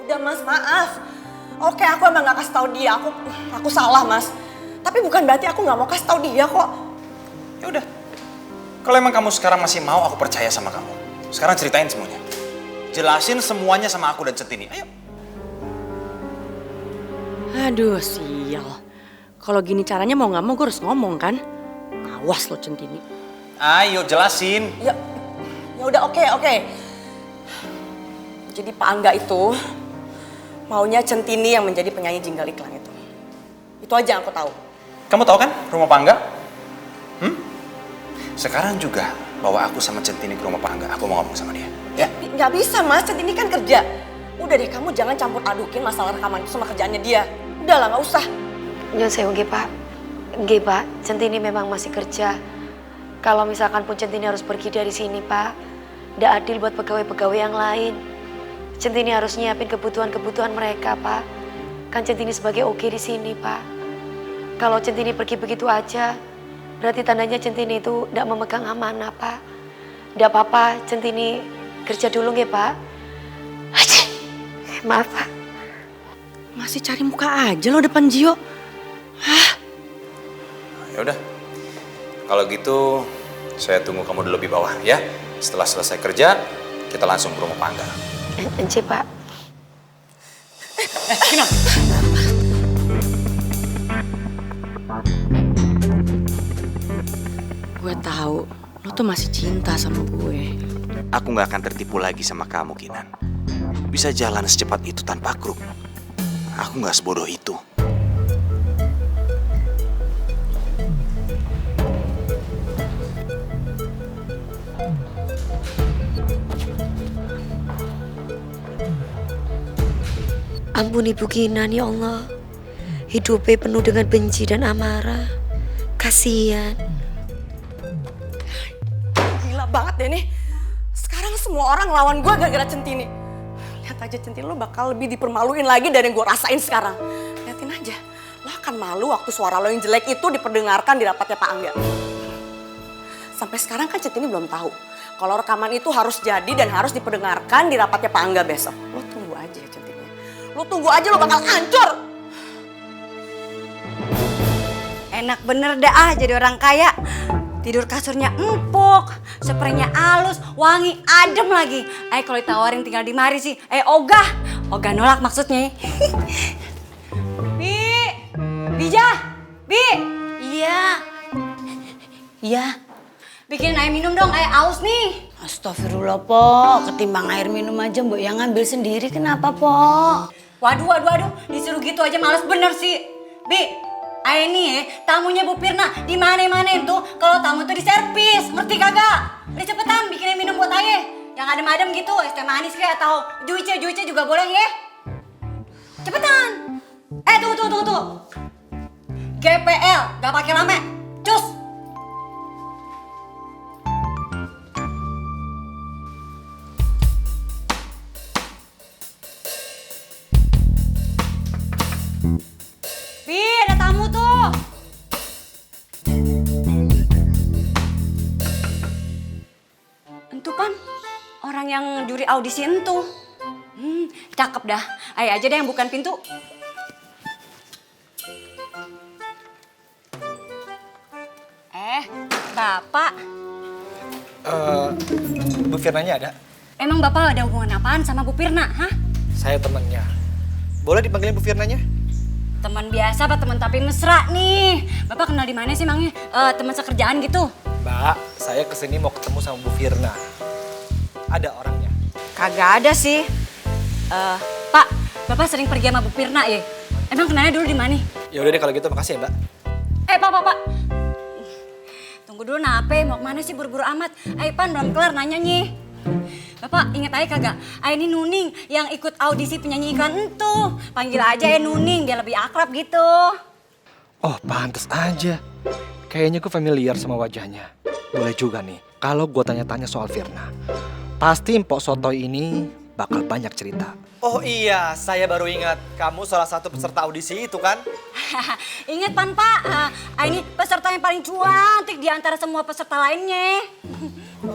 Udah Mas, maaf. Oke, aku emang gak kasih tahu dia. Aku salah Mas. Tapi bukan berarti aku gak mau kasih tahu dia kok. Ya udah. Kalau emang kamu sekarang masih mau, aku percaya sama kamu. Sekarang ceritain semuanya. Jelasin semuanya sama aku dan Centini. Ayo. Aduh, sial. Kalau gini caranya mau gak mau gue harus ngomong kan? Awas lo Centini. Ayo jelasin. Ya udah oke. Jadi Pak Angga itu maunya Centini yang menjadi penyanyi jingle iklan itu. Itu aja yang aku tahu. Kamu tahu kan rumah Pangga? Sekarang juga bawa aku sama Centini ke rumah Pangga. Aku mau ngomong sama dia. Ya? Nggak bisa Mas, Centini kan kerja. Udah deh, kamu jangan campur adukin masalah rekaman itu sama kerjaannya dia. Udah lah, nggak usah. Nyon sewu nggih Pak. Nggih Pak, Centini memang masih kerja. Kalau misalkan pun Centini harus pergi dari sini Pak, nggak adil buat pegawai-pegawai yang lain. Centini harus nyiapin kebutuhan-kebutuhan mereka Pak. Kan Centini sebagai OG di sini Pak. Kalau Centini pergi begitu aja, berarti tandanya Centini itu nggak memegang amanah Pak. Nggak apa-apa, Centini kerja dulu nggih Pak. Maaf Pak. Masih cari muka aja lo depan Gio. Hah? Ya udah. Kalau gitu saya tunggu kamu di lobi bawah ya. Setelah selesai kerja, kita langsung ke rumah Pangga. Ence Pak. Kinar. Gue tahu lo tuh masih cinta sama gue. Aku gak akan tertipu lagi sama kamu, Kinan. Bisa jalan secepat itu tanpa kruk. Aku gak sebodoh itu. Ampun Ibu Kinan ya Allah. Hidupnya penuh dengan benci dan amarah. Kasihan. Gila banget deh nih. Sekarang semua orang lawan gue gara-gara Centini. Lihat aja Centini lo bakal lebih dipermaluin lagi dari yang gue rasain sekarang. Liatin aja. Lo akan malu waktu suara lo yang jelek itu diperdengarkan di rapatnya Pak Angga. Sampai sekarang kan Centini belum tahu kalau rekaman itu harus jadi dan harus diperdengarkan di rapatnya Pak Angga besok. Lo tunggu aja Centini. Lo tunggu aja lo bakal hancur. Enak bener dah jadi orang kaya. Tidur kasurnya empuk, spraynya halus, wangi, adem lagi. Kalau ditawarin tinggal di mari sih, ogah nolak maksudnya. Bi, iya, bikin air minum dong, aus nih. Astagfirullah, Po. Ketimbang air minum aja Mbok yang ngambil sendiri, kenapa, Po? Waduh, disuruh gitu aja males bener sih. Bi, ini tamunya Bu Pirna di mana itu kalau tamu tuh diservis, ngerti kagak? Udah cepetan bikinin minum buat Aye. Yang adem-adem gitu, es teh manis kayak atau juice juga boleh ya. Cepetan. Tunggu. GPL, gak pakai lama. Cus. Bi, ada tamu tuh. Entu Pan, orang yang juri audisi entu. Cakep dah. Ayo aja deh yang bukan pintu. Bapak. Bu Firnanya ada? Emang Bapak ada hubungan apaan sama Bu Pirna, hah? Saya temannya. Boleh dipanggilin Bu Firnanya? Teman biasa apa teman tapi mesra nih? Bapak kenal di mana sih emangnya? Teman sekerjaan gitu? Mbak, saya kesini mau ketemu sama Bu Firna. Ada orangnya? Kagak ada sih. Pak, Bapak sering pergi sama Bu Pirna ya? Emang kenalnya dulu di mana? Ya udah deh kalau gitu, makasih ya Mbak. Pak. Tunggu dulu nape, mau kemana sih buru-buru amat? Pan belum kelar nanya nih. Bapak inget aja kagak? Ini Nuning yang ikut audisi penyanyi iklan itu. Panggil aja Nuning, dia lebih akrab gitu. Oh, pantes aja. Kayaknya gue familiar sama wajahnya. Boleh juga nih, kalau gue tanya-tanya soal Firna. Pasti Mpok Sotoy ini bakal banyak cerita. Oh iya, saya baru ingat. Kamu salah satu peserta audisi itu kan? Ingat Pan, Pak. Ini peserta yang paling cantik di antara semua peserta lainnya.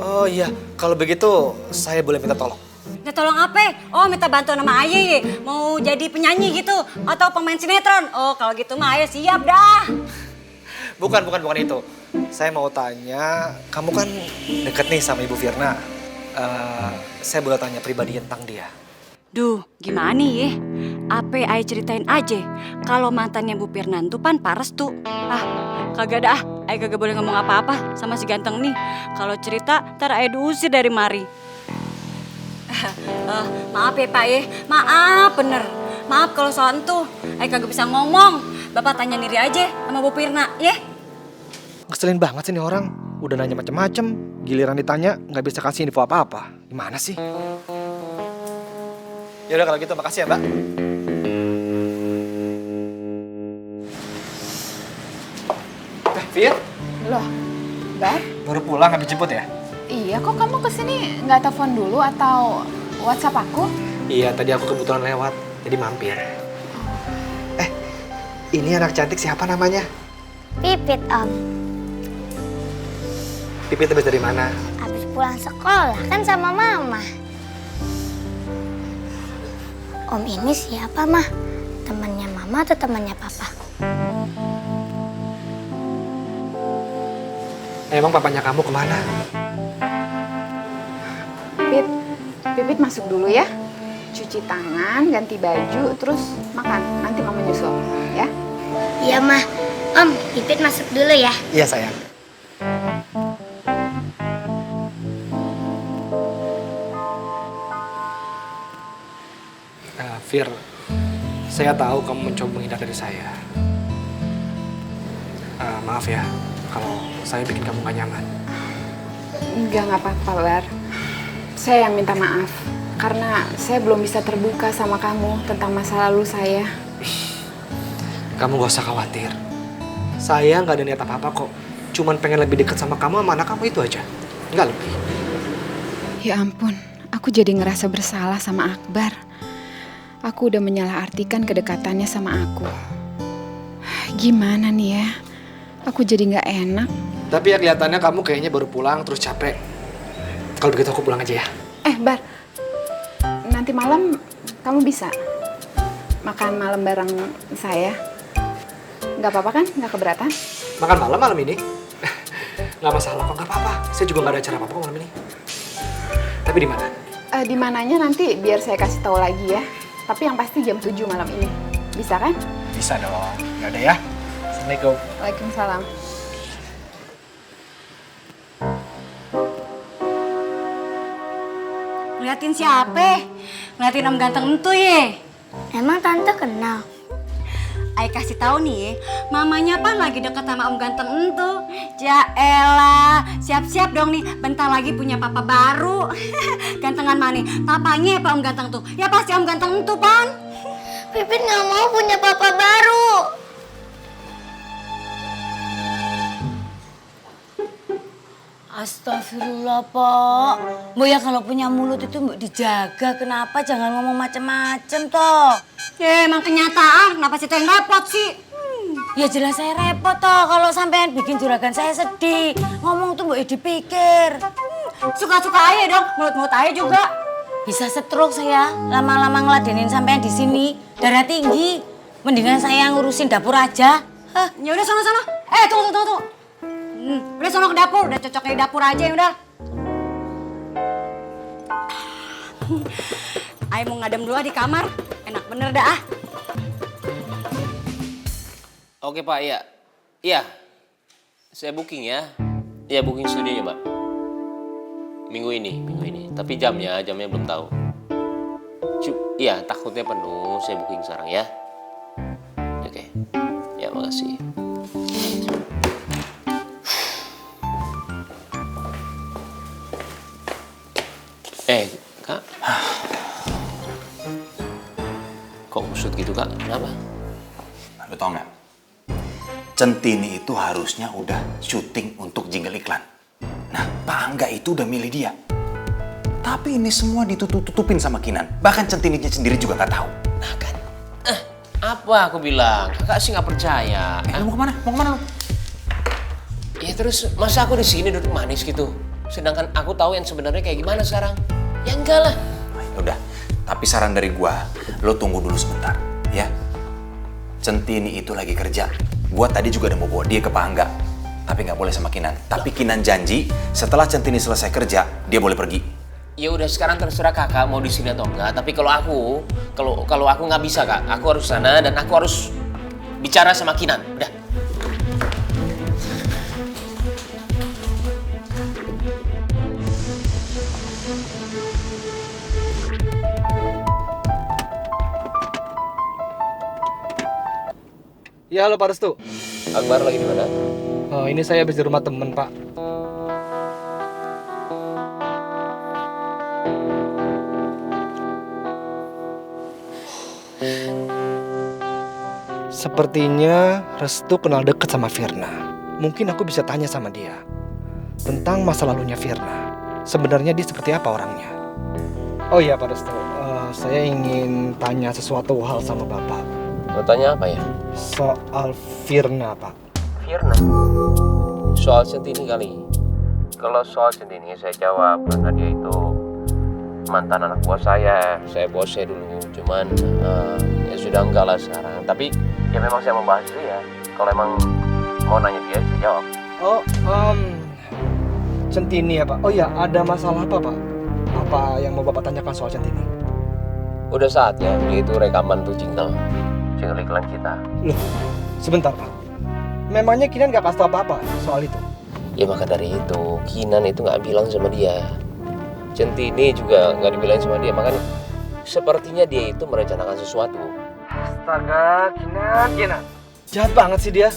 Oh iya, kalau begitu saya boleh minta tolong. Minta tolong apa? Oh, minta bantuan sama Aye ye. Mau jadi penyanyi gitu atau pemain sinetron? Oh, kalau gitu mah Aye siap dah. Bukan itu. Saya mau tanya, kamu kan deket nih sama Ibu Firna. Saya boleh tanya pribadi tentang dia. Duh, gimana ya? Apa Aye ceritain aja. Kalau mantannya Bu Pirnan tuh pan pares tuh. Kagak dah. Aye kagak boleh ngomong apa-apa sama si ganteng nih. Kalau cerita, ntar Aye diusir dari mari. Maaf ya Pak ya, maaf bener. Maaf kalau soal itu, Aye kagak bisa ngomong. Bapak tanya diri aja sama Bu Pirna, ya? Ngeselin banget sih nih orang. Udah nanya macem-macem, giliran ditanya nggak bisa kasih info apa-apa. Gimana sih? Yaudah kalau gitu makasih ya Mbak. Fir? Loh, Bar? Baru pulang habis jemput ya? Iya, kok kamu kesini nggak telepon dulu atau WhatsApp aku? Iya, tadi aku kebetulan lewat, jadi mampir. Ini anak cantik siapa namanya? Pipit, Om. Pipit habis dari mana? Habis pulang sekolah kan sama Mama. Om ini siapa, Mah? Temannya Mama atau temannya Papa? Emang papanya kamu kemana? Pipit masuk dulu ya. Cuci tangan, ganti baju, terus makan. Nanti Mama nyusul, ya. Iya, Mah. Om, Pipit masuk dulu ya. Iya sayang. Fir, saya tahu kamu mencoba menghindar dari saya. Maaf ya, kalau saya bikin kamu gak nyaman. Nggak apa-apa, Bar. Saya yang minta maaf. Karena saya belum bisa terbuka sama kamu tentang masa lalu saya. Kamu gak usah khawatir. Saya gak ada niat apa-apa kok. Cuman pengen lebih dekat sama kamu sama anak kamu itu aja. Nggak lebih. Ya ampun, aku jadi ngerasa bersalah sama Akbar. Aku udah menyalahartikan kedekatannya sama aku. Gimana nih ya? Aku jadi nggak enak. Tapi ya kelihatannya kamu kayaknya baru pulang terus capek. Kalau begitu aku pulang aja ya. Bar, nanti malam kamu bisa makan malam bareng saya? Nggak apa-apa kan? Nggak keberatan? Makan malam ini? Nggak masalah kok, nggak apa-apa. Saya juga nggak ada acara apa-apa kok malam ini. Tapi di mana? Di mananya nanti biar saya kasih tahu lagi ya. Tapi yang pasti jam 7 malam ini. Bisa kan? Bisa dong. Yaudah ya. Assalamualaikum. Waalaikumsalam. Ngeliatin siapa? Ngeliatin Om ganteng entu ye. Emang Tante kenal? Ayo kasih tahu nih, mamanya pan lagi deket sama Om ganteng entu. Jaelah, siap-siap dong nih, bentar lagi punya papa baru. Gantengan mana? Papanya apa Om ganteng tuh? Ya pasti Om ganteng entu pan. Pipit nggak mau punya papa baru. Astagfirullah, Pok. Mbok ya kalau punya mulut itu mbok dijaga. Kenapa jangan ngomong macem-macem, toh? Ya emang kenyataan, kenapa sih yang repot sih? Ya jelas saya repot, toh. Kalau sampean bikin juragan saya sedih. Ngomong tuh mbok dipikir. Suka-suka aja dong, mulut-mulut aja juga. Bisa stroke saya. Lama-lama ngeladenin sampean di sini. Darah tinggi. Mendingan saya ngurusin dapur aja. Hah? Ya udah sono-sono. Tunggu. Udah sono ke dapur, udah cocok di dapur aja ya udah. Ayo mau ngadem dulu di kamar, enak bener dah. Oke Pak, iya. Iya, saya booking ya. Iya booking studionya Pak. Minggu ini. Tapi jamnya belum tahu. Iya, takutnya penuh, saya booking sekarang ya. Oke, ya makasih. Kak. Kok usut gitu, Kak? Kenapa? Lo tau nggak? Centini itu harusnya udah syuting untuk jingle iklan. Nah, Pak Angga itu udah milih dia. Tapi ini semua ditutup-tutupin sama Kinan. Bahkan Centininya sendiri juga nggak tahu. Nah kan, apa aku bilang? Kakak sih nggak percaya. Lo mau kemana? Mau kemana lo? Ya terus masa aku di sini duduk manis gitu. Sedangkan aku tahu yang sebenarnya kayak gimana sekarang. Ya enggak lah. Udah. Tapi saran dari gua, lo tunggu dulu sebentar, ya. Centini itu lagi kerja. Gua tadi juga udah mau bawa dia ke Pak Angga. Tapi nggak boleh sama Kinan. Tapi Kinan janji setelah Centini selesai kerja, dia boleh pergi. Ya udah sekarang terserah kakak mau di sini atau enggak. Tapi kalau aku nggak bisa kak. Aku harus sana dan aku harus bicara sama Kinan. Udah. Ya, halo Pak Restu. Akbar lagi di mana? Oh, ini saya habis di rumah temen, Pak. Sepertinya Restu kenal deket sama Firna. Mungkin aku bisa tanya sama dia tentang masa lalunya Firna. Sebenarnya dia seperti apa orangnya? Oh iya Pak Restu, saya ingin tanya sesuatu hal sama Bapak. Mau tanya apa ya? Soal Firna, Pak. Firna? Soal Centini kali. Kalau soal Centini saya jawab karena dia itu mantan anak buah saya bosnya dulu. Cuman ya sudah enggak lah sekarang. Tapi ya memang saya membahas dia. Kalau emang mau nanya dia saya jawab. Oh, Centini ya Pak. Oh ya, ada masalah apa Pak? Apa yang mau Bapak tanyakan soal Centini? Udah saatnya dia itu rekaman tuh jingle iklan kita. Loh, sebentar Pak. Memangnya Kinan gak kasih tau apa-apa soal itu? Ya maka dari itu Kinan itu nggak bilang sama dia. Centini juga nggak dibilang sama dia. Makanya sepertinya dia itu merencanakan sesuatu. Astaga, Kinan. Jahat banget sih dia.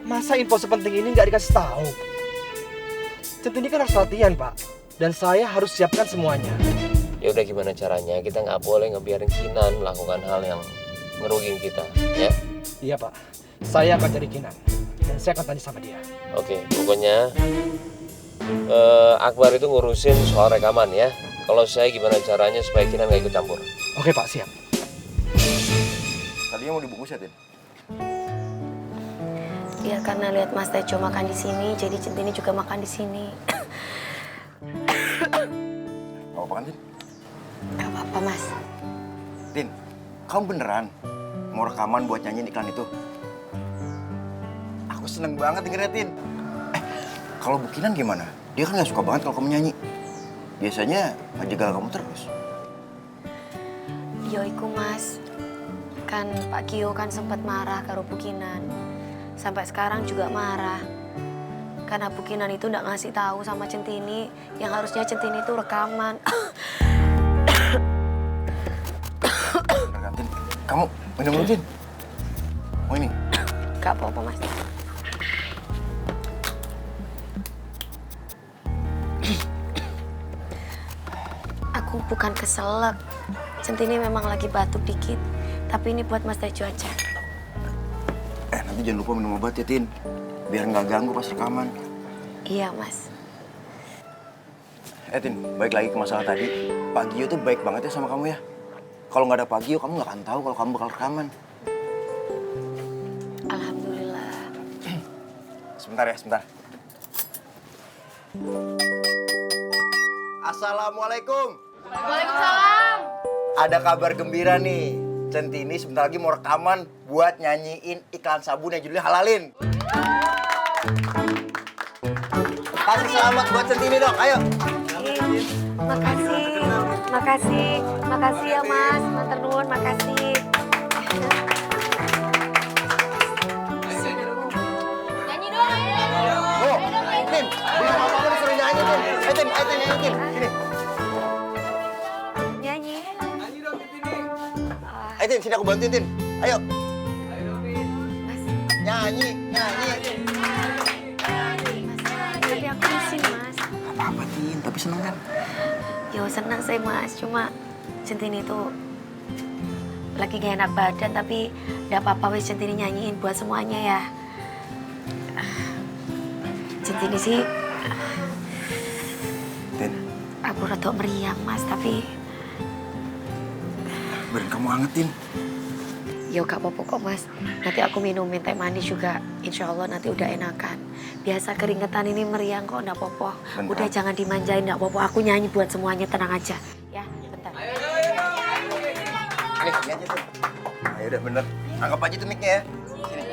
Masa info sepenting ini nggak dikasih tahu? Centini kan harus latihan Pak. Dan saya harus siapkan semuanya. Ya udah gimana caranya? Kita nggak boleh ngebiarin Kinan melakukan hal yang ngerugiin kita, ya? Iya Pak. Saya akan cari Kinan. Dan saya akan tanya sama dia. Oke, pokoknya Akbar itu ngurusin soal rekaman ya. Kalau saya gimana caranya supaya Kinan nggak ikut campur. Oke Pak, siap. Tadinya mau dibungkus ya, Tin? Ya karena lihat Mas Tejo makan di sini, jadi Centini juga makan di sini. Gak apa-apa kan, Tin? Gak apa-apa, Mas. Tin, kamu beneran mau rekaman buat nyanyiin iklan itu? Aku seneng banget dengernya, Tin. Kalau Bu Kinan gimana? Dia kan gak suka banget kalau kamu nyanyi. Biasanya ngejegal kamu terus. Yoiku, Mas. Kan Pak Gio kan sempat marah ke Bu Kinan. Sampai sekarang juga marah. Karena Bu Kinan itu nggak ngasih tahu sama Centini yang harusnya Centini itu rekaman. Tin, kamu minum dulu, Tin. Oh ini? Gak apa-apa, Mas. Aku bukan keselak. Centini memang lagi batuk dikit. Tapi ini buat Mas Tejo aja. Nanti jangan lupa minum obat ya, Tin. Biar nggak ganggu pas rekaman. Iya, Mas. Tin, balik lagi ke masalah tadi. Pak Gio tuh baik banget ya sama kamu ya. Kalau nggak ada Pak Gio, kamu nggak akan tahu kalau kamu bakal rekaman. Alhamdulillah. Sebentar ya, sebentar. Assalamualaikum. Waalaikumsalam. Ada kabar gembira nih. Centini sebentar lagi mau rekaman buat nyanyiin iklan sabun yang judulnya Halalin. Kasih selamat buat Centini dong, ayo. Makasih ya Mas, matur nuwun, makasih. Nyanyi dong, ayo. Oh, Tin, di rumah kamu disuruh nyanyi, Tin. Ayo, Tin, nyanyi, Tin. Sini. Nyanyi. Ayo, Tin, sini aku bantuin, Tin. Ayo. Nyanyi. Tapi aku izin, Mas. Apa-apa, Tin, tapi seneng kan? Ya senang saya, Mas. Cuma Centini itu lagi gak enak badan, tapi gak apa-apa wis Centini nyanyiin buat semuanya ya. Centini sih Tin, aku rada meriang, Mas, tapi badan kamu hangat, Tin. ya gak apa-apa kok, Mas. Nanti aku minumin teh manis juga. Insya Allah nanti udah enakan. Biasa keringetan ini meriang kok, gak apa-apa. Udah jangan dimanjain, gak apa-apa. Aku nyanyi buat semuanya, tenang aja. Ya, bentar. Nih, ini aja tuh. Nah, yaudah bener. Anggap aja tuh mic-nya ya. Sini.